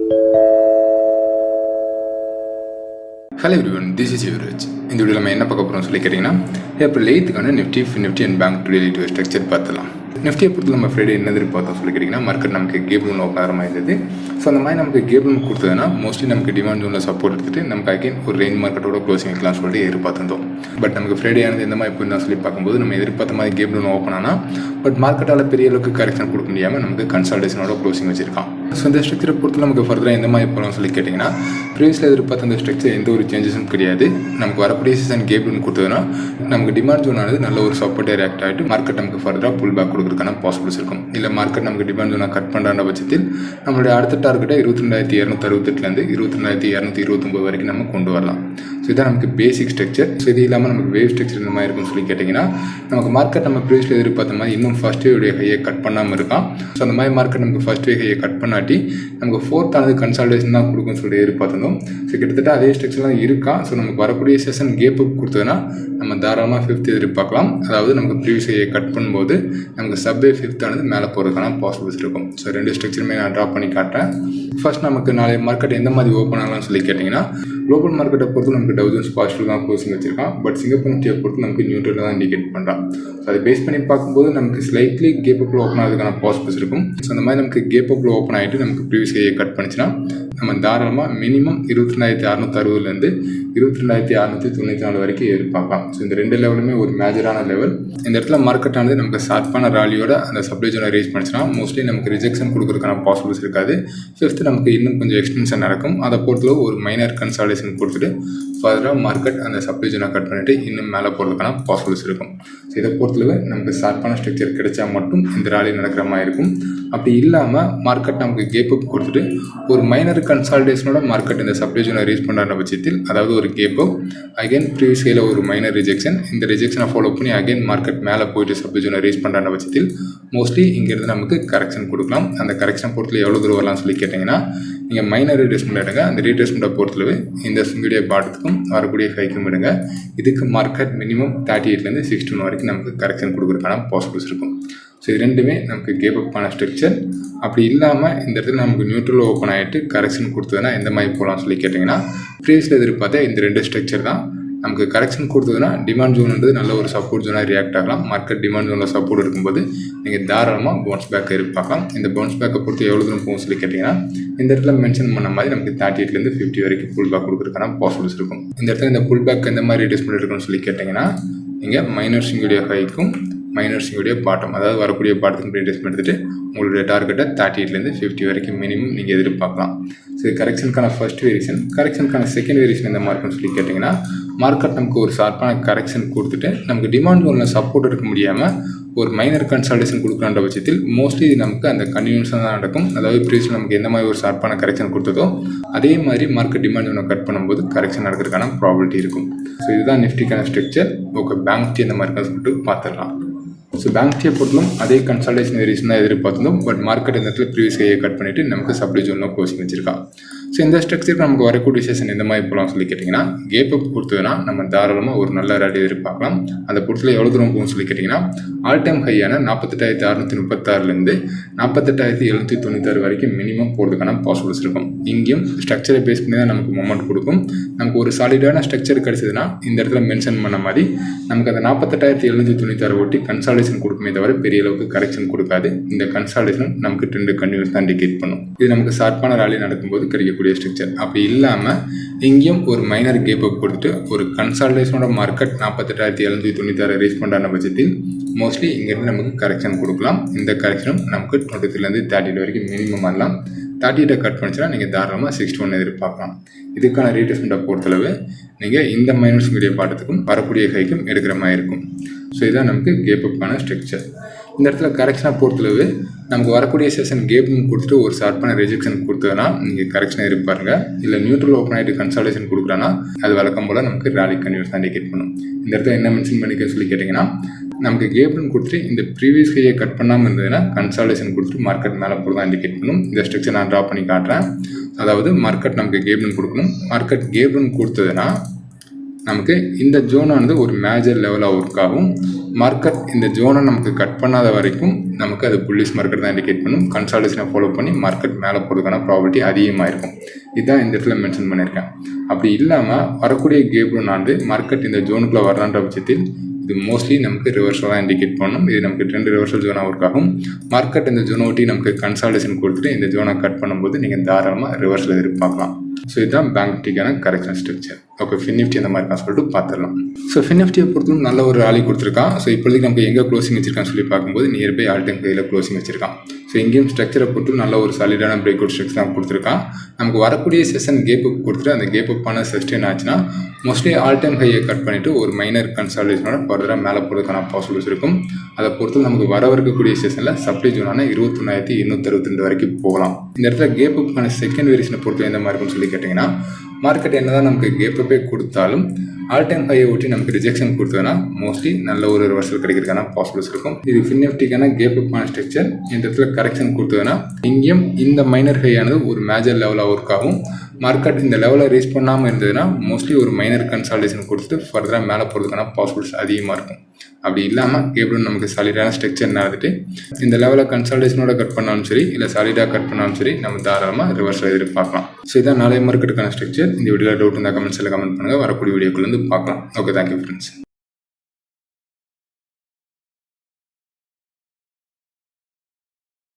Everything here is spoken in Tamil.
Hello everyone, this is Yuvraj. இந்த வீடியோவில் நம்ம என்ன பார்க்க போகிறோம்னு சொல்லி கேட்டிங்கன்னா April 8th Nifty and bank relative structure பார்த்துலாம். நிஃப்டியை பொறுத்து நம்ம ஃப்ரைடே என்ன எதிர்பார்த்தோம் சொல்லி கேட்டிங்கன்னா மார்க்கெட் நமக்கு கேப் லோன் ஓப்பன் ஆகிற மாதிரி இருந்தது. ஸோ அந்த மாதிரி நமக்கு கேப் லோன் கொடுத்ததுன்னா மோஸ்ட்லி நமக்கு டிமாண்ட் ஜோனில் சப்போர்ட் எடுத்துகிட்டு நமக்கு அகைன் ஒரு ரேஞ்ச் மார்க்கெட்டோட க்ளோசிங் வைக்கலாம் சொல்லிட்டு எதிர்பார்த்துருந்தோம். பட் நமக்கு ஃப்ரைடே ஆனது எந்த மாதிரி போயிருந்தா சொல்லி பார்க்கும்போது நம்ம எதிர்பார்த்த மாதிரி கேப் லோன் ஓப்பன் ஆனால் பட் மார்க்கெட்டால் பெரிய அளவுக்கு கரெக்ஷன் கொடுக்க முடியாமல் நமக்கு கன்சல்டேஷனோட க்ளோசிங் வச்சிருக்கான். ஸோ இந்த ஸ்ட்ரக்சரை பொறுத்து நமக்கு ஃபர்தராக எந்த மாதிரி போகலாம்னு சொல்லி கேட்டிங்கன்னா ப்ரீவியஸில் எதிர்பார்த்த அந்த ஸ்ட்ரக்சர் எந்த ஒரு சேஞ்சஸும் கிடையாது. நமக்கு வரக்கூடிய சீசன் கேப் லோன் கொடுத்ததுன்னா நமக்கு டிமாண்ட் ஜோன் ஆனது நல்ல ஒரு சப்போர்ட்டாக ரியாக்ட் ஆகிட்டு மார்க்கெட் நமக்கு ஃபர்தராக புல் பேக் கொடுக்குறதுக்கான பாசிபிள்ஸ் இருக்கும். இல்லை மார்க்கெட் நமக்கு டிமாண்ட் ஜோனாக கட் பண்ணுற பட்சத்தில் நம்மளுடைய அடுத்த டார்கெட்டை 22,268 22,229 வரைக்கும் நம்ம கொண்டு வரலாம். ஸோ இதான் நமக்கு பேசிக் ஸ்ட்ரக்சர். ஸோ இது இல்லாமல் நமக்கு வேவ் ஸ்ட்ரக்சர் இந்த மாதிரி இருக்குன்னு சொல்லி கேட்டிங்கன்னா நமக்கு மார்க்கெட் நம்ம ப்ரீவியஸில் எதிர்பார்த்த மாதிரி இன்னும் ஃபர்ஸ்ட் வேவுடைய ஹையை கட் பண்ணாமல் இருக்கான். ஸோ அந்த மாதிரி மார்க்கெட் நமக்கு ஃபர்ஸ்ட் வே ஹையை கட் பண்ணாட்டி நமக்கு ஃபோர்த் ஆனது கன்சல்டேஷன் தான் கொடுக்குன்னு சொல்லி எதிர்பார்த்தோம். ஸோ கிட்டத்தட்ட அதே ஸ்ட்ரக்சர்லாம் இருக்கா. ஸோ நமக்கு வரக்கூடிய செஷன் கேப் அப் கொடுத்ததுன்னா நம்ம தாராளமாக 5th எதிர்பார்க்கலாம். அதாவது நமக்கு ப்ரீவியஸ் ஹையை கட் பண்ணும்போது நமக்கு சப்வே 5th ஆனது மேலே போகிறதுக்கான பாசிபிள்ஸ் இருக்கும். ஸோ ரெண்டு ஸ்ட்ரக்சருமே நான் ட்ரா பண்ணி காட்டுறேன். ஃபர்ஸ்ட் நமக்கு நாளைய மார்க்கெட் எந்த மாதிரி ஓப்பன் ஆகலாம்னு சொல்லி கேட்டிங்கன்னா குளோபல் மார்க்கெட்டை பொறுத்து நமக்கு டவ் ஜோன்ஸ் பாசிட்டிவ் தான் க்ளோசிங் வச்சிருக்கான். பட் சிங்கப்பூர் நிஃப்டியை பொறுத்து நமக்கு நியூட்ரல் தான் இண்டிகேட் பண்ணுறான். ஸோ அதை பேஸ் பண்ணி பார்க்கும்போது நமக்கு ஸ்லைட்லி கேப் அப்பில் ஓப்பன் ஆகிறதுக்கான பாசிபிள்ஸ் இருக்கும். ஸோ அந்த மாதிரி நமக்கு கேப் அப்பில் ஓப்பன் ஆகிட்டு நமக்கு ப்ரீவியஸ் ஹையை கட் பண்ணிச்சுன்னா நம்ம தாராளமாக மினிமம் 22,660 22,694 வரைக்கும் எதிர்பார்க்கலாம். ஸோ இந்த ரெண்டு லெவலுமே ஒரு மேஜரான லெவல். இந்த இடத்துல மார்க்கெட் ஆனது நமக்கு ஷார்ப்பான ராலியோட அந்த சப்ளை ஜோனை ரேஸ் பண்ணிச்சுன்னா மோஸ்ட்லி நமக்கு ரிஜெக்ஷன் கொடுக்குறதுக்கான பாசிபிள்ஸ் இருக்காது. 5th நமக்கு இன்னும் கொஞ்சம் எக்ஸ்டென்ஷன் நடக்கும். அதை பொறுத்தளவு ஒரு மைனர் கன்சாலிடேஷன் கொடுத்துட்டு ஃபர்தராக மார்க்கெட் அந்த சப்ளை ஜோனை கட் பண்ணிவிட்டு இன்னும் மேலே போகிறதுக்கான பாசிபிள்ஸ் இருக்கும். ஸோ இதை பொறுத்தளவு நமக்கு ஷார்ப்பான ஸ்ட்ரக்சர் கிடைச்சா மட்டும் இந்த ராலி நடக்கிற மாதிரி இருக்கும். அப்படி இல்லாமல் மார்க்கெட் நமக்கு கேப் அப் கொடுத்துட்டு ஒரு மைனர் கன்சாலிடேஷனோட மார்க்கெட் இந்த சப்ளை ஜோனை ரீச் பண்ணுற பட்சத்தில் அதாவது ஒரு கேப் அப் அகைன் ப்ரீவியஸ் ஹையில் ஒரு மைனர் ரிஜெக்ஷன் இந்த ரிஜெக்ஷனை ஃபாலோ பண்ணி அகைன் மார்க்கெட் மேலே போயிட்டு சப்ளை ஜோனை ரீச் பண்ணுற பட்சத்தில் மோஸ்ட்லி இங்கேருந்து நமக்கு கரெக்ஷன் கொடுக்கலாம். அந்த கரெக்ஷன் பொறுத்தல எவ்வளோ தூரம் வரலாம்னு சொல்லி கேட்டிங்கன்னா நீங்கள் மைனர் ரீட்ரேஸ்மெண்ட் எடுங்க. அந்த ரீட்ரேஸ்மெண்ட்டை பொறுத்தளவு இந்த சுங்குடைய பாட்டத்துக்கும் வரக்கூடிய ஹைக்கும் எடுங்க. இதுக்கு மார்க்கெட் மினிமம் 38 61 வரைக்கும் நமக்கு கரெக்ஷன் கொடுக்குறதுக்கான பாசிபிள்ஸ் இருக்கும். ஸோ இது ரெண்டுமே நமக்கு கேப் அப்பான ஸ்ட்ரக்சர். அப்படி இல்லாமல் இந்த இடத்துல நமக்கு நியூட்ரல் ஓப்பன் ஆகிட்டு கரெக்ஷன் கொடுத்ததுன்னா எந்த மாதிரி போகலாம்னு சொல்லி கேட்டிங்கன்னா ப்ரீவியஸில் எதிர்பார்த்த இந்த ரெண்டு ஸ்ட்ரக்சர் தான். நமக்கு கரெக்ஷன் கொடுத்ததுன்னா டிமாண்ட் ஜோன்ன்றது நல்ல ஒரு சப்போர்ட் ஜோனாக ரியாக்ட் ஆகலாம். மார்க்கெட் டிமாண்ட் ஜோனில் சப்போர்ட் இருக்கும்போது நீங்கள் தாராளமாக பவுன்ஸ் பேக் எதிர்பார்க்கலாம். இந்த பவுன்ஸ் பேக்கை பொறுத்து எவ்வளோ தூரம் போகும் சொல்லி கேட்டிங்கன்னா இந்த இடத்துல மென்ஷன் பண்ண மாதிரி நமக்கு 38 50 வரைக்கும் புல் பேக் கொடுக்குறதுக்கான பாசிபிள்ஸ் இருக்கும். இந்த இடத்துல இந்த புல் பேக் எந்த மாதிரி டிஸ்பிளே இருக்குன்னு சொல்லி கேட்டிங்கன்னா நீங்கள் மைனர்ஸிங்குடைய ஹைக்கும் மைனர்ஸிங்குடைய பாட்டம் அதாவது வரக்கூடிய பாட்டத்துக்கு ரீட்ரேஸ்மெண்ட் எடுத்துகிட்டு உங்களுடைய டார்கெட்டை 38 50 வரைக்கும் மினிமம் நீங்கள் எதிர்பார்க்கலாம். ஸோ இது கரெக்ஷனுக்கான ஃபர்ஸ்ட் வேரியேஷன். கரெக்ஷனுக்கான செகண்ட் வேரியேஷன் எந்த மார்க்குன்னு சொல்லி கேட்டிங்கன்னா மார்க்கெட் நமக்கு ஒரு ஷார்ப்பான கரெக்ஷன் கொடுத்துட்டு நமக்கு டிமாண்ட் ஜோனில் சப்போர்ட் எடுக்க முடியாமல் ஒரு மைனர் கன்சல்டேஷன் கொடுக்குற பட்சத்தில் மோஸ்ட்லி இது நமக்கு அந்த கன்வியூன்ஸாக தான் நடக்கும். அதாவது ப்ரீவியஸில் நமக்கு எந்த மாதிரி ஒரு ஷார்ப்பான கரெக்ஷன் கொடுத்ததோ அதே மாதிரி மார்க்கெட் டிமாண்ட் ஜோனை கட் பண்ணும்போது கரெக்ஷன் நடக்கிறதுக்கான ப்ராபபிலிட்டி இருக்கும். ஸோ இதுதான் நிஃப்டிக்கான ஸ்ட்ரக்சர். ஓகே, பேங்க் நிஃப்டி எந்த மாதிரி இருக்குன்னு சொல்லிட்டு பார்த்துடலாம். ஸோ பேங்க் நிஃப்டியை பொறுத்தலும் அதே கன்சல்டேஷன் வேரியேஷன் தான் எதிர்பார்த்தோம். பட் மார்க்கெட் இந்த இடத்துல ப்ரீவியஸ் ஹையை கட் பண்ணிவிட்டு நமக்கு சப்ளை ஜோனில் க்ளோசிங் வச்சிருக்கா. ஸோ இந்த ஸ்ட்ரக்சருக்கு நமக்கு வரக்கூடிய செஷன் எந்த மாதிரி போகலாம் சொல்லி கேட்டிங்கன்னா கேப் அப் கொடுத்ததுன்னா நம்ம தாராளமாக ஒரு நல்ல ரேட் எதிர்பார்க்கலாம். அந்த பொறுத்தில் எவ்வளோ தூரம் போகும்னு சொல்லி கேட்டிங்கன்னா ஆல் டைம் ஹையான 48,636 48,796 வரைக்கும் மினிமம் போகிறதுக்கான பாசிபிள்ஸ் இருக்கும். இங்கேயும் ஸ்ட்ரக்சரை பேஸ் பண்ணி தான் நமக்கு மொமெண்ட் கொடுக்கும். நமக்கு ஒரு சாலிடான ஸ்ட்ரக்சர் கிடைச்சதுன்னா இந்த இடத்துல மென்ஷன் பண்ண மாதிரி நமக்கு அந்த 48,796 ஒட்டி கன்சால்டேஷன் கொடுக்குமே தவிர பெரிய அளவுக்கு கரெக்ஷன் கொடுக்காது. இந்த கன்சால்டேஷன் நமக்கு ட்ரெண்ட் கன்டினியூஸ் தான் இண்டிகேட் பண்ணும். இது நமக்கு ஷார்ப்பான ராலி நடக்கும்போது கிடைக்கக்கூடிய ஸ்ட்ரக்சர். அப்படி இல்லாமல் இங்கேயும் ஒரு மைனர் கேப் அப் கொடுத்துட்டு ஒரு கன்சல்டேஷனோட மார்க்கெட் 48,796 ரீச் பண்ணுற பட்சத்தில் மோஸ்ட்லி இங்கேருந்து நமக்கு கரெக்ஷன் கொடுக்கலாம். இந்த கரெக்ஷனும் நமக்கு 23 30 வரைக்கும் மினிமம் வரலாம். 38 கட் பண்ணிச்சுன்னா நீங்கள் தாராளமாக 61 எதிர்பார்க்கலாம். இதுக்கான ரீட்ரேஸ்மெண்ட்டை பொறுத்தளவு நீங்கள் இந்த மைனஸ் மீடியா பாட்டத்துக்கும் வரக்கூடிய ஹைக்கும் எடுக்கிற மாதிரி இருக்கும். ஸோ இதுதான் நமக்கு கேப் அப்பான ஸ்ட்ரக்சர். இந்த இடத்துல கரெக்ஷனை பொறுத்தளவு நமக்கு வரக்கூடிய செஷன் கேப் கொடுத்துட்டு ஒரு ஷார்ப்பான ரிஜெக்ஷன் கொடுத்ததுன்னா நீங்கள் கரெக்ஷனை எதிர்பாருங்க. இல்லை நியூட்ரல் ஓப்பன் ஆகிட்டு கன்சல்டேஷன் கொடுக்குறான்னா அது வழக்கம் போல் நமக்கு ராலி கன்டினியூஸ் தான் இண்டிகேட் பண்ணும். இந்த இடத்துல என்ன மென்ஷன் பண்ணிக்க சொல்லி கேட்டிங்கன்னா நமக்கு கேப்னு கொடுத்துட்டு இந்த ப்ரீவியஸ் ஹையை கட் பண்ணாமல் இருந்ததுன்னா கன்சல்டேஷன் கொடுத்துட்டு மார்க்கெட் மேலே போட தான் இண்டிகேட் பண்ணும். இந்த ஸ்ட்ரக்சர் நான் ட்ரா பண்ணி காட்டுறேன். அதாவது மார்க்கெட் நமக்கு கேப்னு கொடுக்கணும். மார்க்கெட் கேப்னு கொடுத்ததுன்னா நமக்கு இந்த ஜோனானது ஒரு மேஜர் லெவலாக ஒர்க் ஆகும். மார்க்கெட் இந்த ஜோனை நமக்கு கட் பண்ணாத வரைக்கும் நமக்கு அது புல்லிஷ் மார்க்கெட் தான் இண்டிகேட் பண்ணும். கன்சால்டேஷனை ஃபாலோ பண்ணி மார்க்கெட் மேலே போகிறதுக்கான ப்ராபபிலிட்டி அதிகமாக இருக்கும். இதுதான் இந்த இடத்துல மென்ஷன் பண்ணியிருக்கேன். அப்படி இல்லாமல் வரக்கூடிய கேப்லூனானது மார்க்கெட் இந்த ஜோனுக்குள்ளே வரலான்ற பட்சத்தில் இது மோஸ்ட்லி நமக்கு ரிவர்ஸாக தான் இண்டிகேட் பண்ணணும். இது நமக்கு ட்ரெண்ட் ரிவர்சல் ஜோனாக ஒர்க் ஆகும். மார்க்கெட் இந்த ஜோனை ஒட்டி நமக்கு கன்சால்டேஷன் கொடுத்துட்டு இந்த ஜோனை கட் பண்ணும்போது நீங்கள் தாராளமாக ரிவர்ஸில் எதிர்பார்க்கலாம். ஸோ இதுதான் பேங்க் நிஃப்டிக்கான correction structure. Okay, fin Nifty அந்த மாதிரி சொல்லிட்டு பார்த்துடலாம். ஸோ ஃபின் நிஃப்டியை பொறுத்தவரை நல்ல ஒரு ராலி கொடுத்துருக்கான். ஸோ இப்போதைக்கு நமக்கு எங்கே க்ளோசிங் வச்சிருக்கான்னு சொல்லி பார்க்கும்போது நியர்பை ஆல் டைம் ஹையில் க்ளோசிங் வச்சிருக்கான். ஸோ இங்கேயும் ஸ்ட்ரக்சரை பொறுத்து நல்ல ஒரு சாலிடான பிரேக் அவுட் ஸ்ட்ரக்சர் தான் கொடுத்துருக்கான். நமக்கு வரக்கூடிய செஷன் கேப் அப் கொடுத்துட்டு அந்த கேப் அப்பான சஸ்டெயின் ஆச்சுன்னா மோஸ்ட்லி ஆல் டைம் ஹையை கட் பண்ணிவிட்டு ஒரு மைனர் கன்சால்டேஷனோட ஃபர்தராக மேலே போகிறதுக்கான பாசிபிலிட்டிஸ் இருக்கும். அதை பொறுத்து நமக்கு வரவிருக்கக்கூடிய செஷனில் சப்ளை ஜோனான 21,862 வரைக்கும் போகலாம். இந்த இடத்துல கேப் அப்பான செகண்ட் வேரியேஷனை பொறுத்து எந்த மாதிரி இருக்குன்னு சொல்லி கேட்டிங்கன்னா மார்க்கெட் என்னதான் நமக்கு கேப் அப்பே கொடுத்தாலும் ஆல் டைம் ஹையை ஒட்டி நமக்கு ரிஜெக்ஷன் கொடுத்ததுன்னா மோஸ்ட்லி நல்ல ஒரு ரிவர்சல் கிடைக்கிறதுக்கான பாசிபிலிட்டிஸ் இருக்கும். இது ஃபின் நிஃப்டிக்கான கேப் அப்பான ஸ்ட்ரக்சர். இந்த இடத்துல கரெக்ஷன் கொடுத்ததுன்னா இங்கேயும் இந்த மைனர் ஹையானது ஒரு மேஜர் லெவலாக ஒர்க் ஆகும். மார்க்கெட் இந்த லெவலில் ரீச் பண்ணாமல் இருந்ததுன்னா மோஸ்ட்லி ஒரு மைனர் கன்சால்டேஷன் கொடுத்துட்டு ஃபர்தராக மேலே போகிறதுக்கான பாசிபிலிட்டிஸ் அதிகமாக இருக்கும். அப்படி இல்லாமல் கேப்லூன் நமக்கு சாலிடான ஸ்ட்ரக்சர் நடந்துட்டு இந்த லெவலில் கன்சால்டேஷனோட கட் பண்ணாலும் சரி இல்லை சாலிடாக கட் பண்ணாலும் சரி நம்ம தாராளமாக ரிவர்ஸில் எதிர்பார்க்கலாம். ஸோ இதான் நாளைய மார்க்கெட்டுக்கான ஸ்ட்ரக்சர். இந்த வீடியோவில் டவுட் இருந்தால் கமெண்ட்ஸில் கமெண்ட் பண்ணுங்கள். வரக்கூடிய வீடியோக்குள்ளேருந்து பார்க்கலாம். Okay, thank you friends.